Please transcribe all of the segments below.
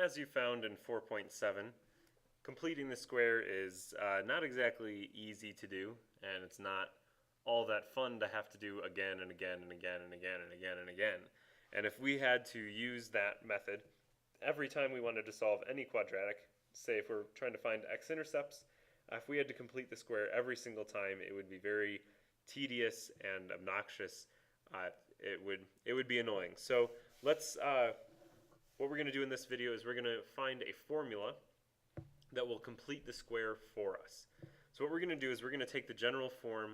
As you found in 4.7, completing the square is not exactly easy to do, and it's not all that fun to have to do again and again and again and again and again and again. And if we had to use that method every time we wanted to solve any quadratic, say if we're trying to find x-intercepts, if we had to complete the square every single time, it would be very tedious and obnoxious. It would be annoying. So let's what we're going to do in this video is we're going to find a formula that will complete the square for us. So what we're going to do is we're going to take the general form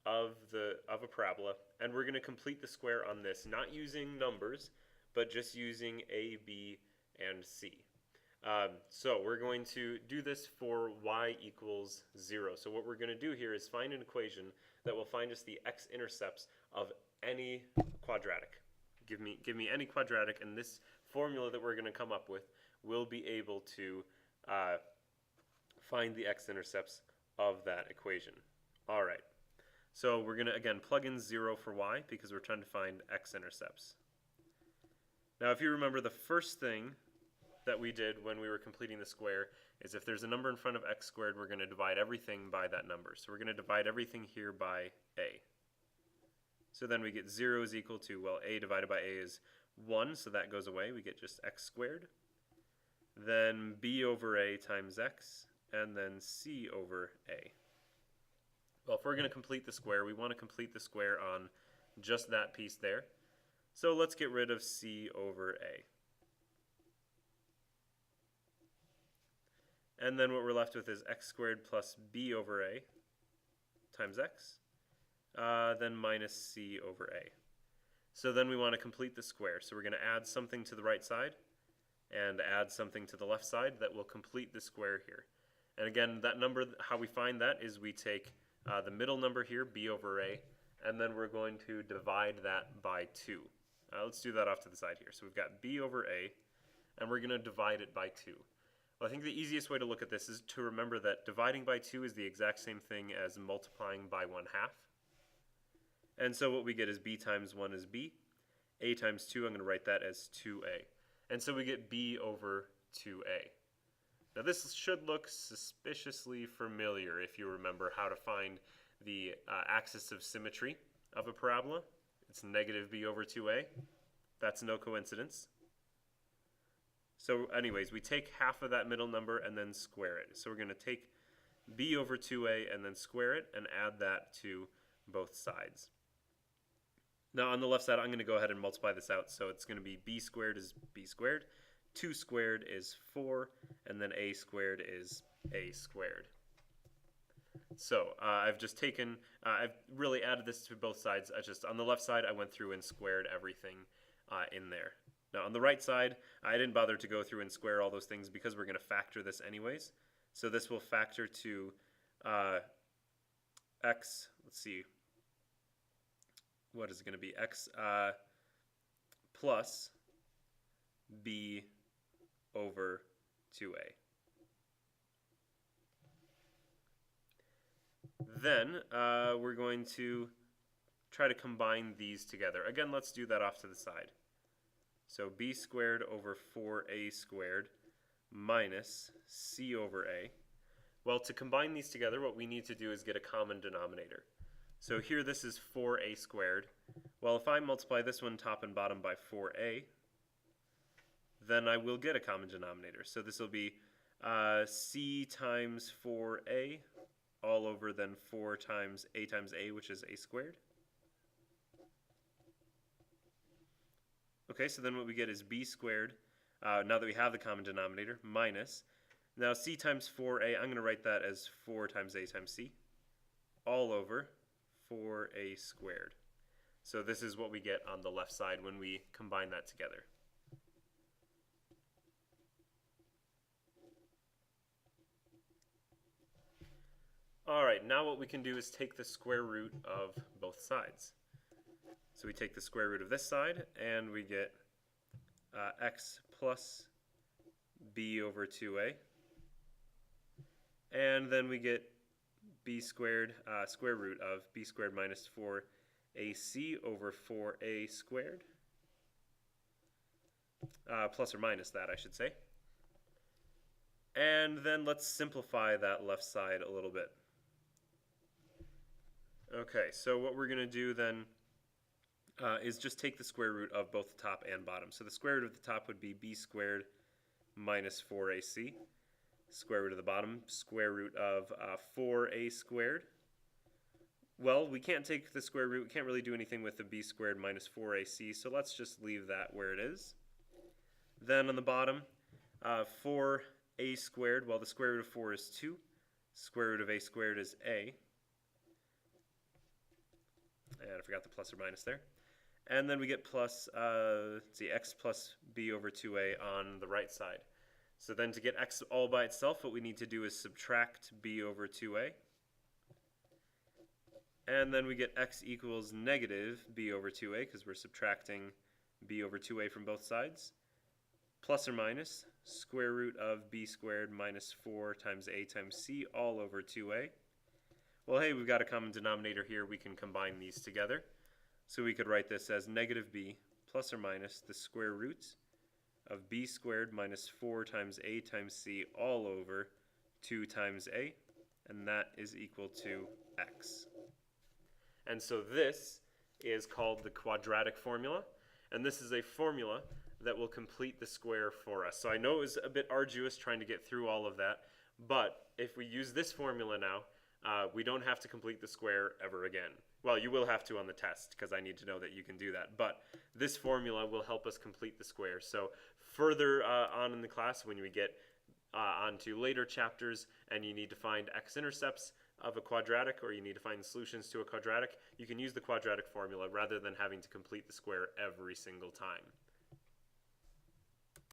of a parabola, and we're going to complete the square on this, not using numbers, but just using a, b, and c. So we're going to do this for y equals 0. So what we're going to do here is find an equation that will find us the x-intercepts of any quadratic. Give me any quadratic, and this formula that we're going to come up with will be able to find the x-intercepts of that equation. All right. So we're going to, again, plug in 0 for y because we're trying to find x-intercepts. Now, if you remember, the first thing that we did when we were completing the square is if there's a number in front of x squared, we're going to divide everything by that number. So we're going to divide everything here by a. So then we get 0 is equal to, well, a divided by a is 1, so that goes away. We get just x squared. Then b over a times x, and then c over a. Well, if we're going to complete the square, we want to complete the square on just that piece there. So let's get rid of c over a. And then what we're left with is x squared plus b over a times x, then minus c over a. So then we want to complete the square. So we're going to add something to the right side and add something to the left side that will complete the square here. And again, that number, how we find that is we take the middle number here, b over a, and then we're going to divide that by 2. Let's do that off to the side here. So we've got b over a, and we're going to divide it by 2. Well, I think the easiest way to look at this is to remember that dividing by 2 is the exact same thing as multiplying by 1/2. And so what we get is b times 1 is b. A times 2, I'm going to write that as 2a. And so we get b over 2a. Now this should look suspiciously familiar if you remember how to find the axis of symmetry of a parabola. It's negative b over 2a. That's no coincidence. So anyways, we take half of that middle number and then square it. So we're going to take b over 2a and then square it and add that to both sides. Now on the left side, I'm going to go ahead and multiply this out. So it's going to be b squared is b squared, 2 squared is 4, and then a squared is a squared. So I've just taken, I've really added this to both sides. On the left side, I went through and squared everything in there. Now on the right side, I didn't bother to go through and square all those things because we're going to factor this anyways. So this will factor to x, let's see, what is it going to be? X plus b over 2a. Then we're going to try to combine these together. Again, let's do that off to the side. So b squared over 4a squared minus c over a. Well, to combine these together, what we need to do is get a common denominator. So here this is 4a squared. Well, if I multiply this one top and bottom by 4a, then I will get a common denominator. So this will be c times 4a all over then 4 times a, which is a squared. Okay, so then what we get is b squared, now that we have the common denominator, minus, now c times 4a, I'm going to write that as 4 times a times c, all over 4a squared. So this is what we get on the left side when we combine that together. Alright, now what we can do is take the square root of both sides. So we take the square root of this side, and we get x plus b over 2a. And then we get b squared, square root of b squared minus 4ac over 4a squared. Plus or minus that, I should say. And then let's simplify that left side a little bit. Okay, so what we're going to do then is just take the square root of both the top and bottom. So the square root of the top would be b squared minus 4ac. Square root of the bottom, square root of 4a squared. Well, we can't take the square root, we can't really do anything with the b squared minus 4ac, so let's just leave that where it is. Then on the bottom, 4a squared, well the square root of 4 is 2, square root of a squared is a, and I forgot the plus or minus there. And then we get plus, let's see, x plus b over 2a on the right side. So then to get x all by itself, what we need to do is subtract b over 2a. And then we get x equals negative b over 2a, because we're subtracting b over 2a from both sides. Plus or minus square root of b squared minus 4 times a times c all over 2a. Well, hey, we've got a common denominator here. We can combine these together. So we could write this as negative b plus or minus the square root of b squared minus 4 times a times c all over 2 times a, and that is equal to x. And so this is called the quadratic formula, and this is a formula that will complete the square for us. So I know it was a bit arduous trying to get through all of that, but if we use this formula now, we don't have to complete the square ever again. Well, you will have to on the test, because I need to know that you can do that, but this formula will help us complete the square. So further on in the class, when we get onto later chapters and you need to find x-intercepts of a quadratic, or you need to find solutions to a quadratic, you can use the quadratic formula rather than having to complete the square every single time.